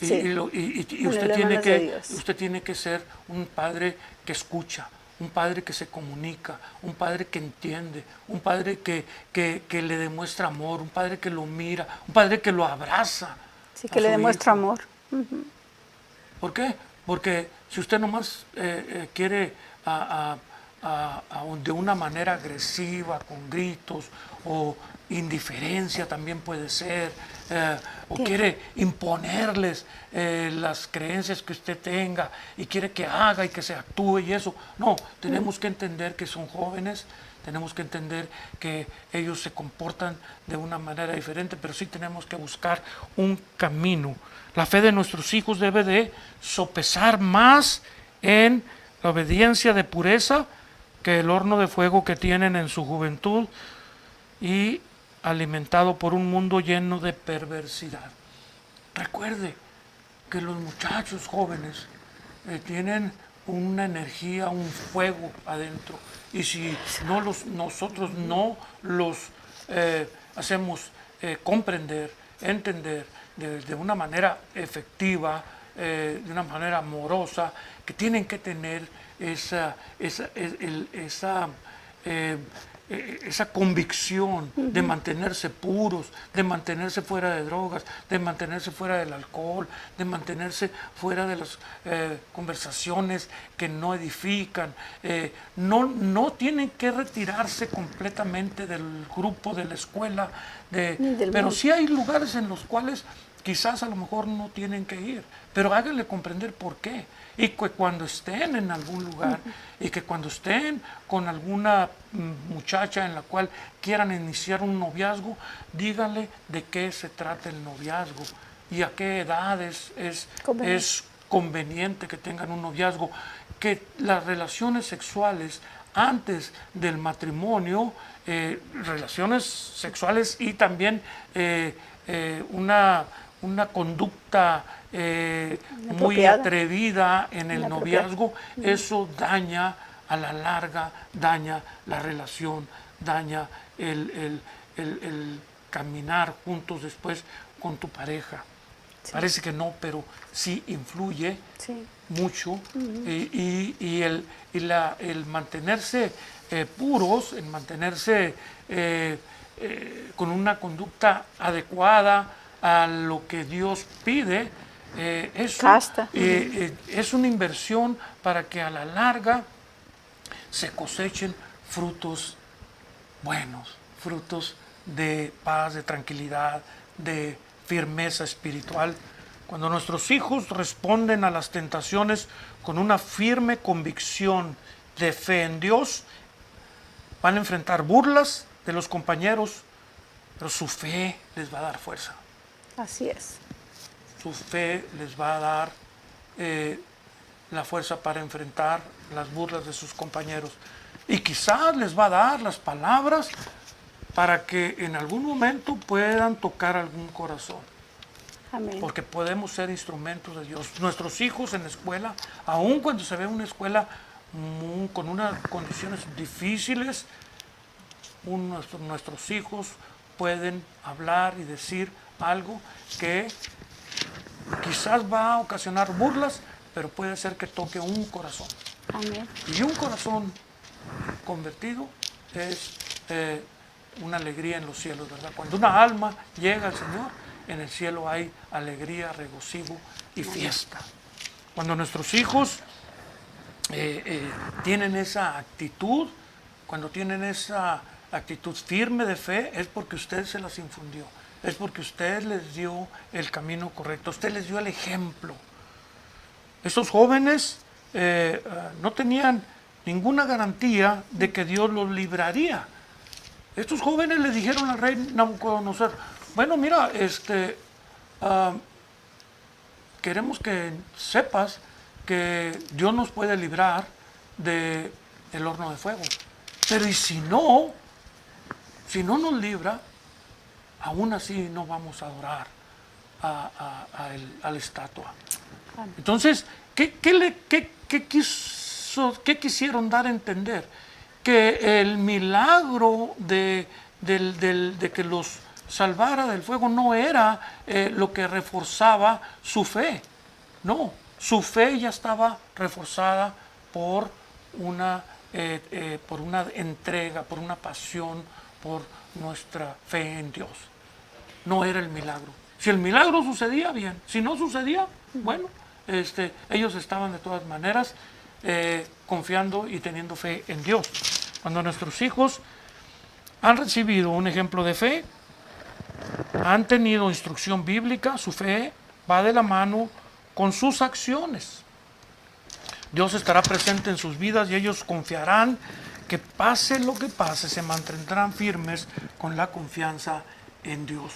Y usted tiene que ser un padre que escucha, un padre que se comunica, un padre que entiende, un padre que le demuestra amor, un padre que lo mira, un padre que lo abraza. Sí, que le demuestra amor. ¿Por qué? Porque si usted nomás quiere de una manera agresiva, con gritos o indiferencia también puede ser, o quiere imponerles las creencias que usted tenga y quiere que haga y que se actúe y eso. No, tenemos que entender que son jóvenes, tenemos que entender que ellos se comportan de una manera diferente, pero sí tenemos que buscar un camino. La fe de nuestros hijos debe de sopesar más en la obediencia de pureza que el horno de fuego que tienen en su juventud y alimentado por un mundo lleno de perversidad. Recuerde que los muchachos jóvenes tienen una energía, un fuego adentro. Y si nosotros no los hacemos comprender, entender de una manera efectiva, de una manera amorosa, que tienen que tener esa convicción de mantenerse puros, de mantenerse fuera de drogas, de mantenerse fuera del alcohol, de mantenerse fuera de las conversaciones que no edifican. No tienen que retirarse completamente del grupo, de la escuela, pero sí hay lugares en los cuales quizás a lo mejor no tienen que ir, pero háganle comprender por qué. Y que cuando estén en algún lugar y que cuando estén con alguna muchacha en la cual quieran iniciar un noviazgo, díganle de qué se trata el noviazgo y a qué edad es conveniente que tengan un noviazgo, que las relaciones sexuales antes del matrimonio, relaciones sexuales y también una conducta muy atrevida en el noviazgo, eso daña a la larga, daña la relación, daña el caminar juntos después con tu pareja. Sí. Parece que no, pero sí influye mucho. Y el mantenerse puros, el mantenerse con una conducta adecuada a lo que Dios pide, eso es una inversión para que a la larga se cosechen frutos buenos, frutos de paz, de tranquilidad, de firmeza espiritual. Cuando nuestros hijos responden a las tentaciones con una firme convicción de fe en Dios, van a enfrentar burlas de los compañeros, pero su fe les va a dar fuerza. Así es. Su fe les va a dar la fuerza para enfrentar las burlas de sus compañeros. Y quizás les va a dar las palabras para que en algún momento puedan tocar algún corazón. Amén. Porque podemos ser instrumentos de Dios. Nuestros hijos en la escuela, aun cuando se ve una escuela con unas condiciones difíciles, nuestros hijos pueden hablar y decir algo que quizás va a ocasionar burlas, pero puede ser que toque un corazón. Amén. Y un corazón convertido es una alegría en los cielos, ¿verdad? Cuando una alma llega al Señor, en el cielo hay alegría, regocijo y fiesta. Cuando nuestros hijos tienen esa actitud, cuando tienen esa actitud firme de fe, es porque usted se las infundió, es porque usted les dio el camino correcto, usted les dio el ejemplo. Estos jóvenes no tenían ninguna garantía de que Dios los libraría. Estos jóvenes le dijeron al rey Nabucodonosor: bueno, mira, queremos que sepas que Dios nos puede librar del horno de fuego. Pero y si no nos libra, aún así no vamos a adorar a la estatua. Entonces, ¿qué quisieron dar a entender? Que el milagro de que los salvara del fuego no era lo que reforzaba su fe. No, su fe ya estaba reforzada por una entrega, por una pasión, por nuestra fe en Dios. No era el milagro. Si el milagro sucedía, bien. Si no sucedía, bueno, ellos estaban de todas maneras confiando y teniendo fe en Dios. Cuando nuestros hijos han recibido un ejemplo de fe, han tenido instrucción bíblica, su fe va de la mano con sus acciones. Dios estará presente en sus vidas y ellos confiarán que pase lo que pase, se mantendrán firmes con la confianza en Dios.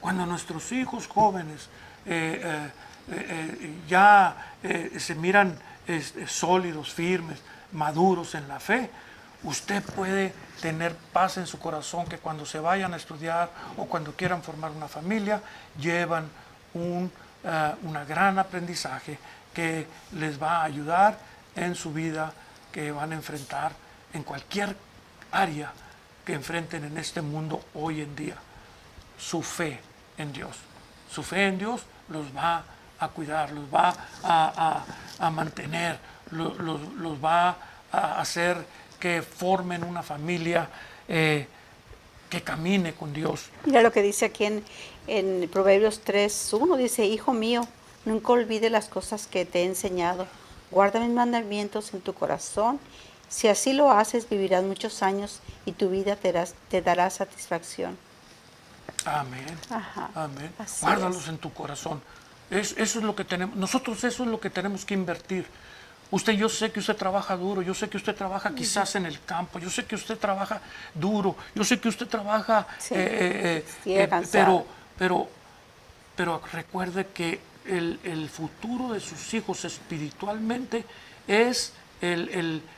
Cuando nuestros hijos jóvenes se miran sólidos, firmes, maduros en la fe, usted puede tener paz en su corazón, que cuando se vayan a estudiar o cuando quieran formar una familia, llevan un gran aprendizaje que les va a ayudar en su vida que van a enfrentar en cualquier área que enfrenten en este mundo hoy en día. Su fe en Dios. Su fe en Dios los va a cuidar, los va a mantener, los va a hacer que formen una familia que camine con Dios. Mira lo que dice aquí en Proverbios 3:1, dice, hijo mío, nunca olvides las cosas que te he enseñado. Guarda mis mandamientos en tu corazón. Si así lo haces, vivirás muchos años y tu vida te dará satisfacción. Amén. Ajá, Amén. así Guárdalos es. en tu corazón. Eso es lo que tenemos. Nosotros eso es lo que tenemos que invertir. Usted, yo sé que usted trabaja duro, yo sé que usted trabaja quizás en el campo, yo sé que usted trabaja duro, yo sé que usted trabaja, Sí, sí, cansado. pero recuerde que el futuro de sus hijos espiritualmente es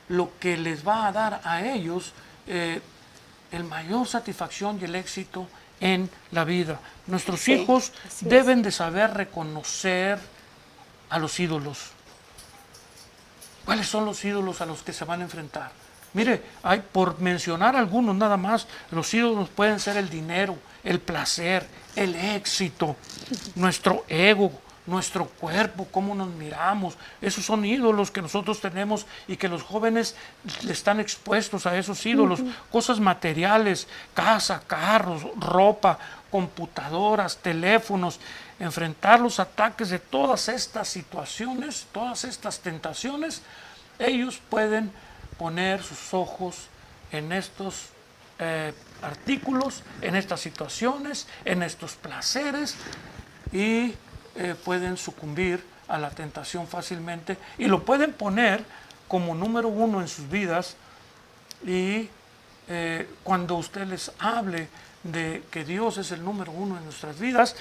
lo que les va a dar a ellos el mayor satisfacción y el éxito en la vida. Nuestros Sí, hijos así es. deben de saber reconocer a los ídolos. ¿Cuáles son los ídolos a los que se van a enfrentar? Mire, por mencionar algunos nada más, los ídolos pueden ser el dinero, el placer, el éxito, nuestro ego, nuestro cuerpo, cómo nos miramos. Esos son ídolos que nosotros tenemos y que los jóvenes le están expuestos a esos ídolos. Cosas materiales, casa, carros, ropa, computadoras, teléfonos. Enfrentar los ataques de todas estas situaciones, todas estas tentaciones, ellos pueden poner sus ojos en estos artículos, en estas situaciones, en estos placeres y pueden sucumbir a la tentación fácilmente y lo pueden poner como número uno en sus vidas y cuando usted les hable de que Dios es el número uno en nuestras vidas,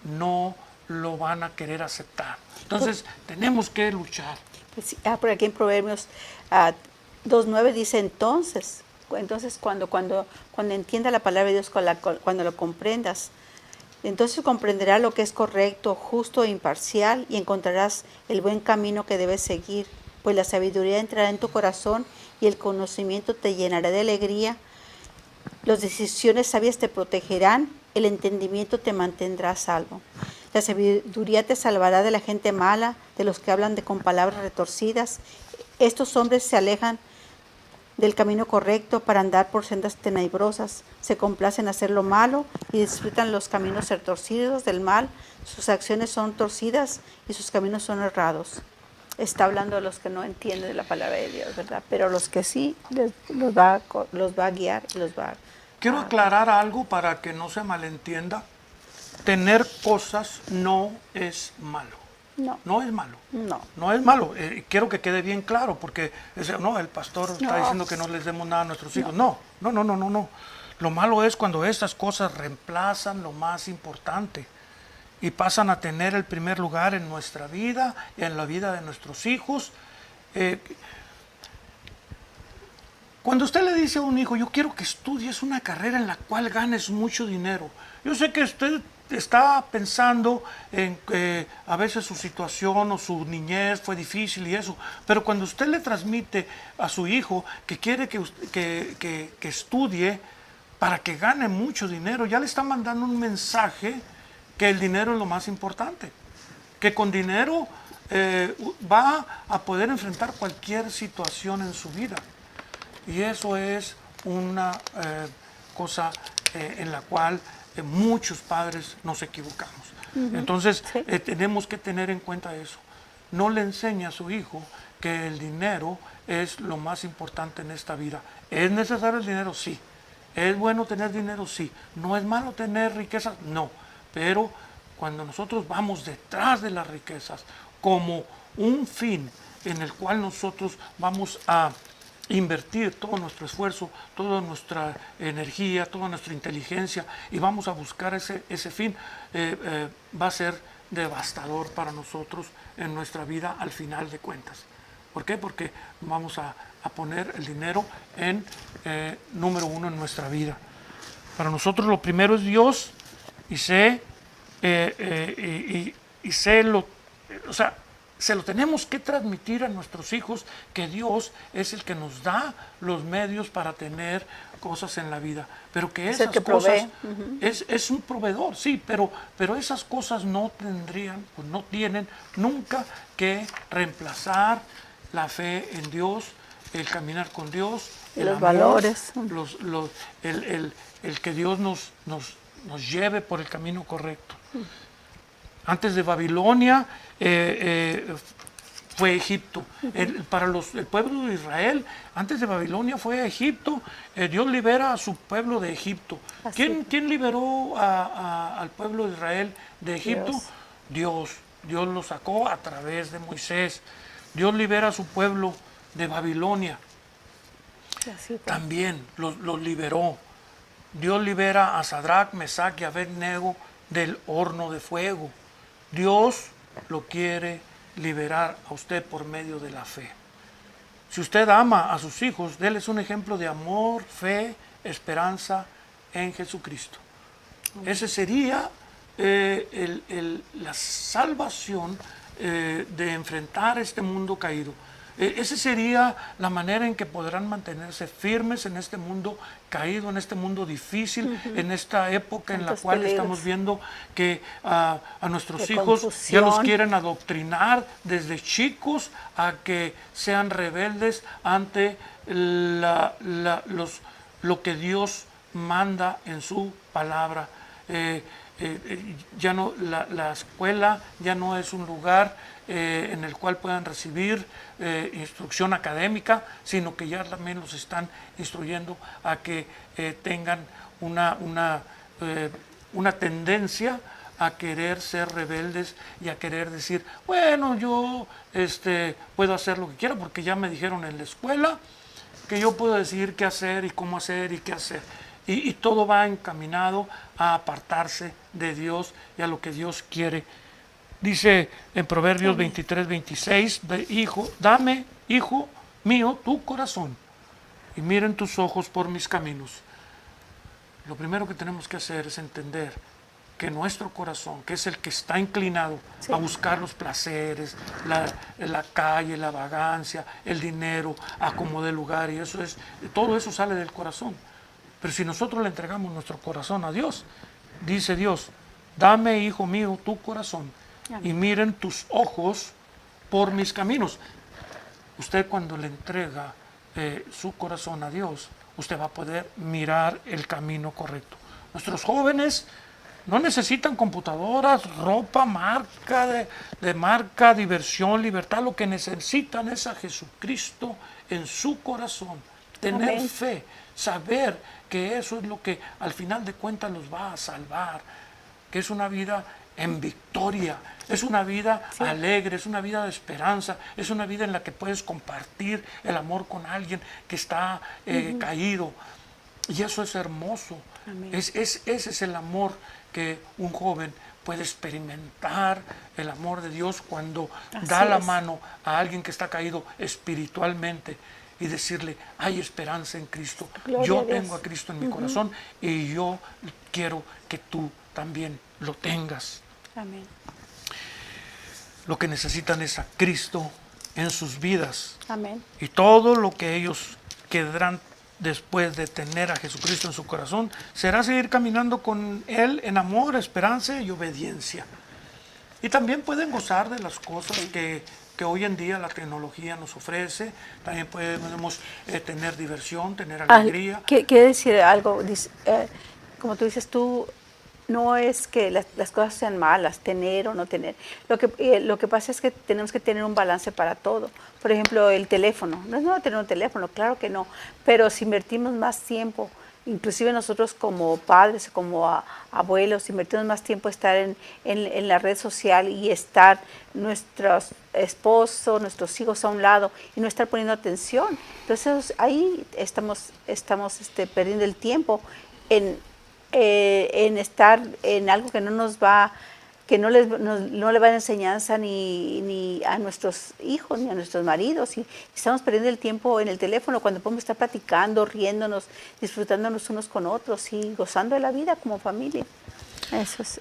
no lo van a querer aceptar. Entonces, tenemos que luchar. Pues sí, por aquí en Proverbios 2:9 dice entonces cuando entienda la palabra de Dios, cuando lo comprendas, entonces comprenderás lo que es correcto, justo e imparcial y encontrarás el buen camino que debes seguir, pues la sabiduría entrará en tu corazón y el conocimiento te llenará de alegría. Las decisiones sabias te protegerán, el entendimiento te mantendrá a salvo. La sabiduría te salvará de la gente mala, de los que hablan con palabras retorcidas. Estos hombres se alejan del camino correcto para andar por sendas tenebrosas. Se complacen hacer lo malo y disfrutan los caminos retorcidos del mal. Sus acciones son torcidas y sus caminos son errados. Está hablando de los que no entienden de la palabra de Dios, ¿verdad? Pero los que sí, los va a guiar y los va Quiero aclarar algo para que no se malentienda. Tener cosas no es malo. No. No es malo. No. No es malo. Quiero que quede bien claro, porque no, el pastor está No. diciendo que no les demos nada a nuestros hijos. No. Lo malo es cuando estas cosas reemplazan lo más importante y pasan a tener el primer lugar en nuestra vida y en la vida de nuestros hijos. Cuando usted le dice a un hijo, yo quiero que estudies una carrera en la cual ganes mucho dinero, yo sé que usted está pensando en que a veces su situación o su niñez fue difícil y eso, pero cuando usted le transmite a su hijo que quiere que estudie para que gane mucho dinero, ya le está mandando un mensaje que el dinero es lo más importante, que con dinero va a poder enfrentar cualquier situación en su vida. Y eso es una cosa en la cual muchos padres nos equivocamos. Entonces, Sí. tenemos que tener en cuenta eso. No le enseñe a su hijo que el dinero es lo más importante en esta vida. ¿Es necesario el dinero? Sí. ¿Es bueno tener dinero? Sí. ¿No es malo tener riquezas? No. Pero cuando nosotros vamos detrás de las riquezas como un fin en el cual nosotros vamos a invertir todo nuestro esfuerzo, toda nuestra energía, toda nuestra inteligencia y vamos a buscar ese fin, va a ser devastador para nosotros en nuestra vida al final de cuentas. ¿Por qué? Porque vamos a poner el dinero en número uno en nuestra vida. Para nosotros lo primero es Dios y sé se lo tenemos que transmitir a nuestros hijos, que Dios es el que nos da los medios para tener cosas en la vida, pero que Es el esas que cosas provee. es un proveedor, sí, pero esas cosas no tendrían, pues no tienen nunca que reemplazar la fe en Dios, el caminar con Dios, Y el los amor, valores. el que Dios nos lleve por el camino correcto. Antes de Babilonia fue Egipto. Para el pueblo de Israel, antes de Babilonia fue Egipto. Dios libera a su pueblo de Egipto. Así es. ¿Quién liberó al pueblo de Israel de Egipto? Dios. Dios lo sacó a través de Moisés. Dios libera a su pueblo de Babilonia. Así fue. También los liberó. Dios libera a Sadrach, Mesach y Abednego del horno de fuego. Dios lo quiere liberar a usted por medio de la fe. Si usted ama a sus hijos, déles un ejemplo de amor, fe, esperanza en Jesucristo. Ese sería la salvación de enfrentar este mundo caído. Esa sería la manera en que podrán mantenerse firmes en este mundo caído, en este mundo difícil, en esta época en la Tantos cual peligros. estamos viendo que a nuestros De hijos ya confusión. los quieren adoctrinar desde chicos a que sean rebeldes ante lo que Dios manda en su palabra. Ya no, la escuela ya no es un lugar en el cual puedan recibir instrucción académica, sino que ya también los están instruyendo a que tengan una tendencia a querer ser rebeldes y a querer decir, bueno, yo puedo hacer lo que quiera porque ya me dijeron en la escuela que yo puedo decidir qué hacer y cómo hacer y qué hacer. Y todo va encaminado a apartarse de Dios y a lo que Dios quiere. Dice en Proverbios 23, 26, dame, hijo mío, tu corazón y miren tus ojos por mis caminos. Lo primero que tenemos que hacer es entender que nuestro corazón, que es el que está inclinado a buscar los placeres, la calle, la vagancia, el dinero, acomodar lugar, y todo eso sale del corazón. Pero si nosotros le entregamos nuestro corazón a Dios, dice Dios, dame, hijo mío, tu corazón y miren tus ojos por mis caminos. Usted cuando le entrega su corazón a Dios, usted va a poder mirar el camino correcto. Nuestros jóvenes no necesitan computadoras, ropa, marca, de marca, diversión, libertad. Lo que necesitan es a Jesucristo en su corazón. Tener Amén. fe, saber que eso es lo que al final de cuentas los va a salvar, que es una vida en victoria, es una vida alegre, es una vida de esperanza, es una vida en la que puedes compartir el amor con alguien que está caído. Y eso es hermoso. Ese es el amor que un joven puede experimentar, el amor de Dios cuando da la mano a alguien que está caído espiritualmente y decirle, hay esperanza en Cristo. Gloria Yo a Dios. tengo a Cristo en mi corazón y yo quiero que tú también lo tengas. Amén. Lo que necesitan es a Cristo en sus vidas. Amén. Y todo lo que ellos quedarán después de tener a Jesucristo en su corazón será seguir caminando con Él en amor, esperanza y obediencia. Y también pueden gozar de las cosas que hoy en día la tecnología nos ofrece. También podemos tener diversión, tener alegría. Quiere decir algo, como tú dices, no es que las cosas sean malas, tener o no tener. Lo que pasa es que tenemos que tener un balance para todo. Por ejemplo, el teléfono. No es nuevo tener un teléfono, claro que no. Pero si invertimos más tiempo, inclusive nosotros como padres, como abuelos, invertimos más tiempo estar en la red social y estar nuestros esposos, nuestros hijos a un lado y no estar poniendo atención. Entonces ahí estamos perdiendo el tiempo en estar en algo que no nos va, que no le va a dar enseñanza ni a nuestros hijos ni a nuestros maridos, y estamos perdiendo el tiempo en el teléfono cuando podemos estar platicando, riéndonos, disfrutándonos unos con otros y gozando de la vida como familia. Eso es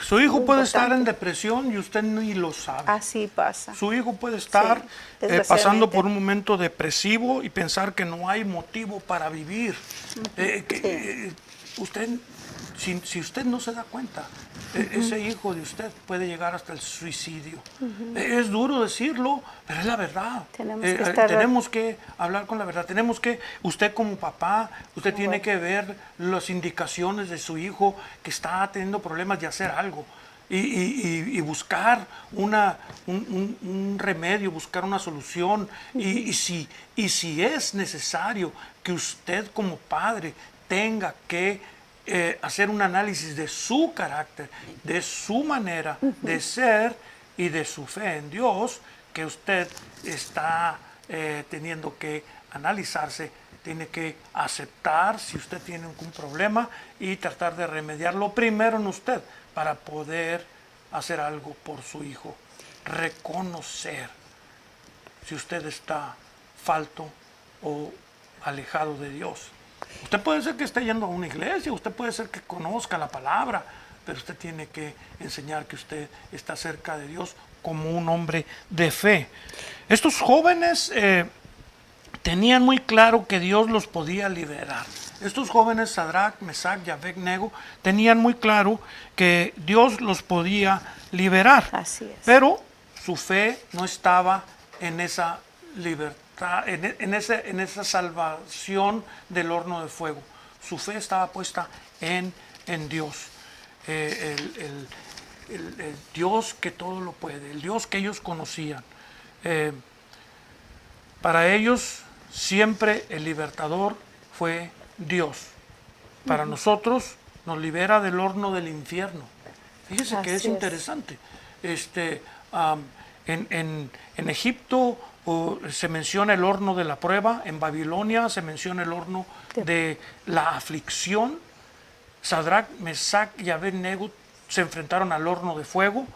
Su hijo muy puede estar en importante. depresión y usted ni lo sabe. Así pasa. Su hijo puede estar Sí, pasando desgraciadamente. por un momento depresivo y pensar que no hay motivo para vivir. Usted, si usted no se da cuenta, ese hijo de usted puede llegar hasta el suicidio. Es duro decirlo, pero es la verdad. Tenemos que hablar con la verdad. Usted como papá, usted tiene que ver las indicaciones de su hijo que está teniendo problemas de hacer algo. Y buscar un remedio, buscar una solución. Y si es necesario que usted como padre tenga que hacer un análisis de su carácter, de su manera de ser y de su fe en Dios, que usted está teniendo que analizarse, tiene que aceptar si usted tiene algún problema y tratar de remediarlo primero en usted para poder hacer algo por su hijo. Reconocer si usted está falto o alejado de Dios. Usted puede ser que esté yendo a una iglesia, usted puede ser que conozca la palabra, pero usted tiene que enseñar que usted está cerca de Dios como un hombre de fe. Estos jóvenes tenían muy claro que Dios los podía liberar. Estos jóvenes, Sadrach, Mesach y Abed-Nego, tenían muy claro que Dios los podía liberar. Así es. Pero su fe no estaba en esa libertad, en esa salvación del horno de fuego. Su fe estaba puesta en Dios. El Dios que todo lo puede, el Dios que ellos conocían. Para ellos siempre el libertador fue Dios. Para nosotros nos libera del horno del infierno. Fíjese que es interesante. En Egipto se menciona el horno de la prueba, en Babilonia se menciona el horno de la aflicción. Sadrach, Mesach y Abed-Nego se enfrentaron al horno de fuego,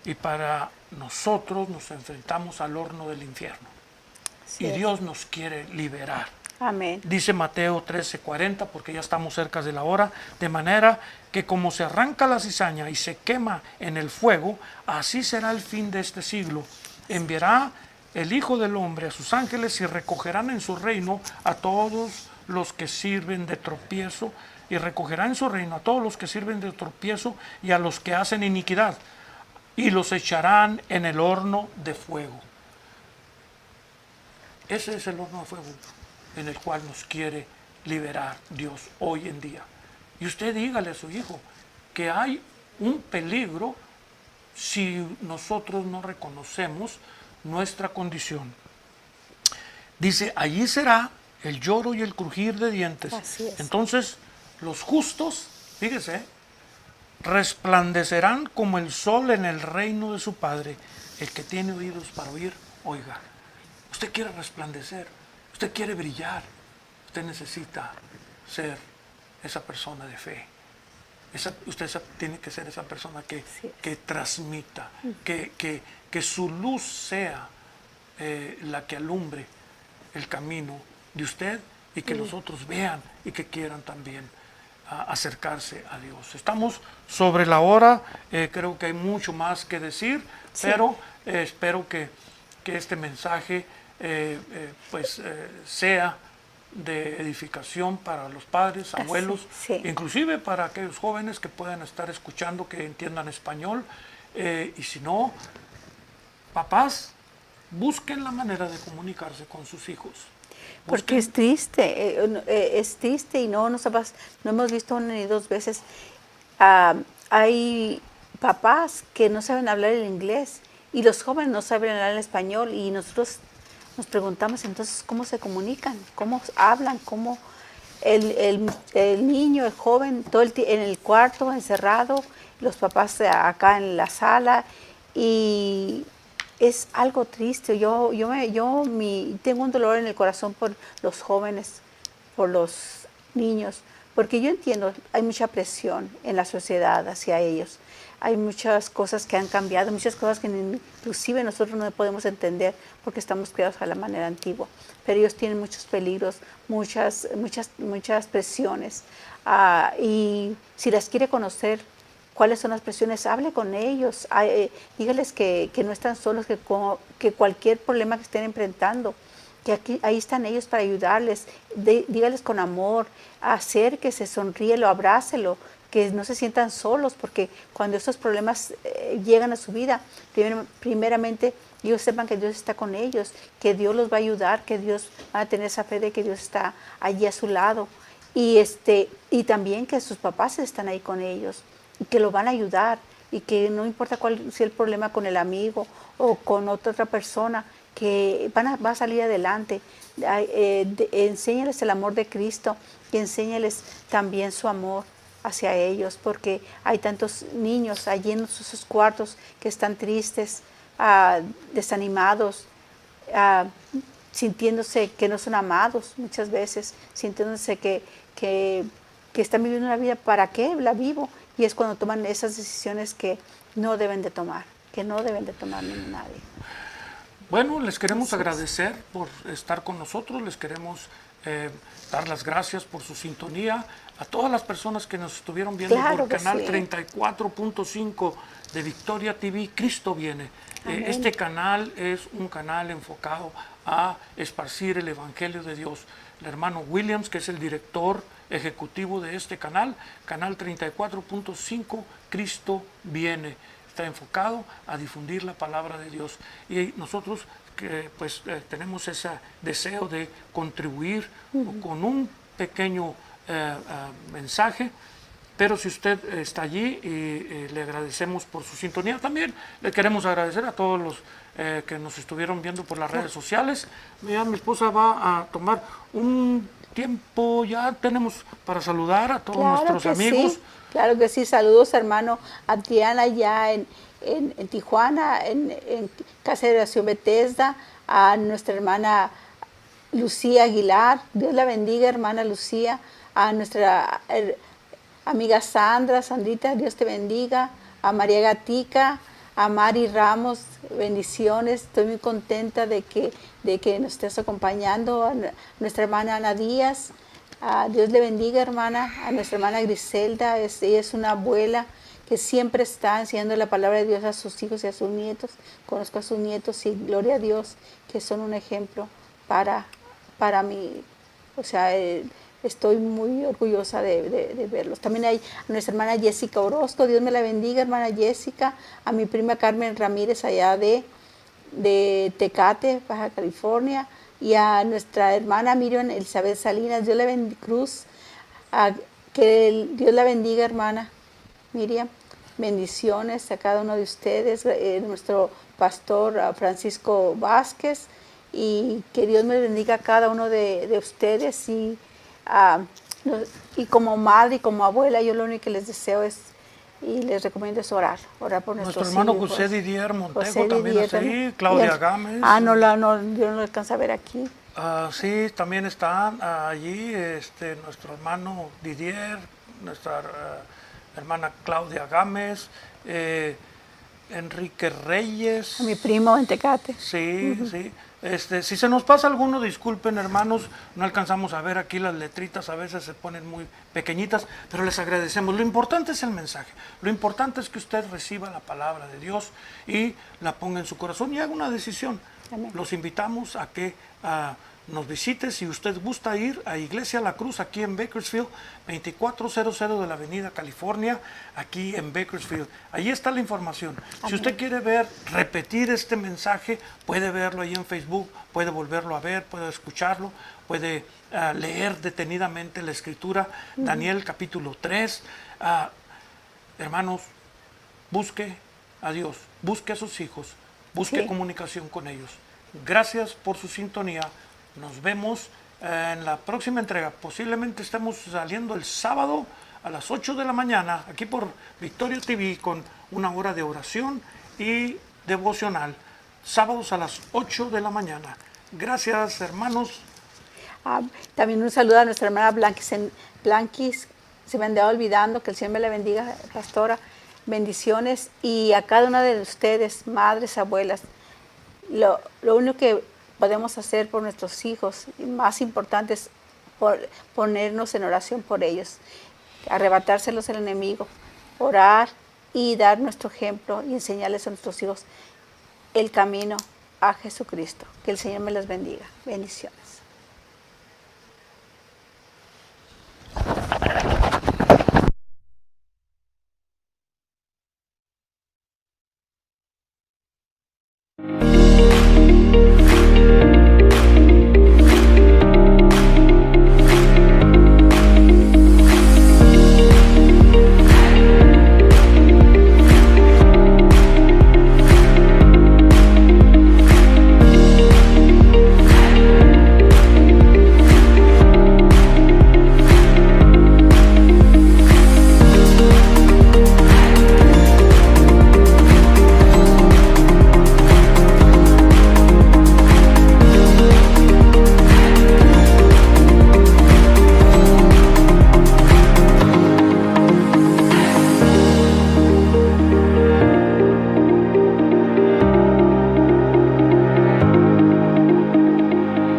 y para nosotros nos enfrentamos al horno del infierno. Así Y es. Dios nos quiere liberar. Amén. Dice Mateo 13:40, porque ya estamos cerca de la hora, de manera que como se arranca la cizaña y se quema en el fuego, así será el fin de este siglo. Enviará el Hijo del Hombre a sus ángeles y recogerán en su reino a todos los que sirven de tropiezo, y recogerá en su reino a todos los que sirven de tropiezo y a los que hacen iniquidad, y los echarán en el horno de fuego. Ese es el horno de fuego en el cual nos quiere liberar Dios hoy en día. Y usted dígale a su hijo que hay un peligro si nosotros no reconocemos nuestra condición. Dice, allí será el lloro y el crujir de dientes. Así es. Entonces, los justos, fíjese, resplandecerán como el sol en el reino de su Padre. El que tiene oídos para oír, oiga. Usted quiere resplandecer, usted quiere brillar, usted necesita ser esa persona de fe. Usted tiene que ser esa persona que transmita, que su luz sea la que alumbre el camino de usted, y que los otros vean y que quieran también acercarse a Dios. Estamos sobre la hora, creo que hay mucho más que decir, pero espero que este mensaje sea de edificación para los padres, abuelos, inclusive para aquellos jóvenes que puedan estar escuchando, que entiendan español, y si no, papás, busquen la manera de comunicarse con sus hijos. Porque es triste y no hemos visto una ni dos veces. Hay papás que no saben hablar el inglés y los jóvenes no saben hablar el español, y nosotros nos preguntamos entonces cómo se comunican, cómo hablan, cómo el niño, el joven, en el cuarto encerrado, los papás acá en la sala, y es algo triste. Yo tengo un dolor en el corazón por los jóvenes, por los niños, porque yo entiendo, hay mucha presión en la sociedad hacia ellos. Hay muchas cosas que han cambiado, muchas cosas que inclusive nosotros no podemos entender porque estamos criados a la manera antigua. Pero ellos tienen muchos peligros, muchas presiones. Y si las quiere conocer, cuáles son las presiones, hable con ellos. Dígales que no están solos, que cualquier problema que estén enfrentando, que ahí están ellos para ayudarles. Dígales con amor, acérquese, sonríelo, abrácelo, que no se sientan solos, porque cuando estos problemas llegan a su vida, primeramente ellos sepan que Dios está con ellos, que Dios los va a ayudar, que Dios va a tener esa fe de que Dios está allí a su lado, y también que sus papás están ahí con ellos y que lo van a ayudar, y que no importa cuál sea el problema con el amigo o con otra persona, que va a salir adelante. Enséñales el amor de Cristo y enséñales también su amor hacia ellos, porque hay tantos niños allí en sus cuartos que están tristes, desanimados, sintiéndose que no son amados muchas veces, sintiéndose que están viviendo una vida. ¿Para qué la vivo? Y es cuando toman esas decisiones que no deben de tomar, ni nadie. Bueno, les queremos agradecer por estar con nosotros, les queremos dar las gracias por su sintonía, a todas las personas que nos estuvieron viendo por canal 34.5 de Victoria TV, Cristo Viene. Este canal es un canal enfocado a esparcir el Evangelio de Dios. El hermano Williams, que es el director ejecutivo de este canal, canal 34.5, Cristo Viene. Está enfocado a difundir la palabra de Dios. Y nosotros tenemos ese deseo de contribuir con un pequeño mensaje, pero si usted está allí y le agradecemos por su sintonía, también le queremos agradecer a todos los que nos estuvieron viendo por las redes sociales. Ya mi esposa va a tomar un tiempo, ya tenemos para saludar a todos nuestros amigos. Sí, claro que sí, saludos hermano Adriana allá en Tijuana, en Casa de Oración Bethesda, a nuestra hermana Lucía Aguilar, Dios la bendiga hermana Lucía, a nuestra amiga Sandrita, Dios te bendiga, a María Gatica, a Mari Ramos, bendiciones, estoy muy contenta de que nos estés acompañando, a nuestra hermana Ana Díaz, a Dios le bendiga hermana, a nuestra hermana Griselda, ella es una abuela que siempre está enseñando la palabra de Dios a sus hijos y a sus nietos. Conozco a sus nietos y gloria a Dios que son un ejemplo para mí. O sea, estoy muy orgullosa de verlos. También hay a nuestra hermana Jessica Orozco, Dios me la bendiga, hermana Jessica, a mi prima Carmen Ramírez allá de Tecate, Baja California, y a nuestra hermana Miriam Elizabeth Salinas, Dios la bendiga, Cruz, Dios la bendiga, hermana Miriam, bendiciones a cada uno de ustedes, nuestro pastor Francisco Vázquez, y que Dios me bendiga a cada uno de ustedes, y como madre y como abuela, yo lo único que les deseo es, y les recomiendo es orar por nuestro hermano hijos. José Didier Montego José también Didier, está ahí, Claudia Gámez. yo no lo alcanzo a ver aquí. Sí, también están allí nuestro hermano Didier, nuestra hermana Claudia Gámez, Enrique Reyes. Mi primo en Tecate. Sí, sí. Si se nos pasa alguno, disculpen hermanos, no alcanzamos a ver aquí las letritas, a veces se ponen muy pequeñitas, pero les agradecemos. Lo importante es el mensaje, lo importante es que usted reciba la palabra de Dios y la ponga en su corazón y haga una decisión. Amén. Los invitamos a que nos visite si usted gusta ir a Iglesia La Cruz aquí en Bakersfield, 2400 de la Avenida California, aquí en Bakersfield. Ahí está la información. Amén. Si usted quiere repetir este mensaje, puede verlo ahí en Facebook, puede volverlo a ver, puede escucharlo, puede leer detenidamente la Escritura, Daniel capítulo 3. Hermanos, busque a Dios, busque a sus hijos, busque comunicación con ellos. Gracias por su sintonía. Nos vemos en la próxima entrega. Posiblemente estemos saliendo el sábado a las 8 de la mañana, aquí por Victoria TV, con una hora de oración y devocional. Sábados a las 8 de la mañana. Gracias, hermanos. También un saludo a nuestra hermana Blanquis, se me andaba olvidando, que el Señor me la bendiga, pastora. Bendiciones. Y a cada una de ustedes, madres, abuelas, lo único que podemos hacer por nuestros hijos, y más importante, es ponernos en oración por ellos, arrebatárselos el enemigo, orar y dar nuestro ejemplo y enseñarles a nuestros hijos el camino a Jesucristo. Que el Señor me los bendiga. Bendiciones.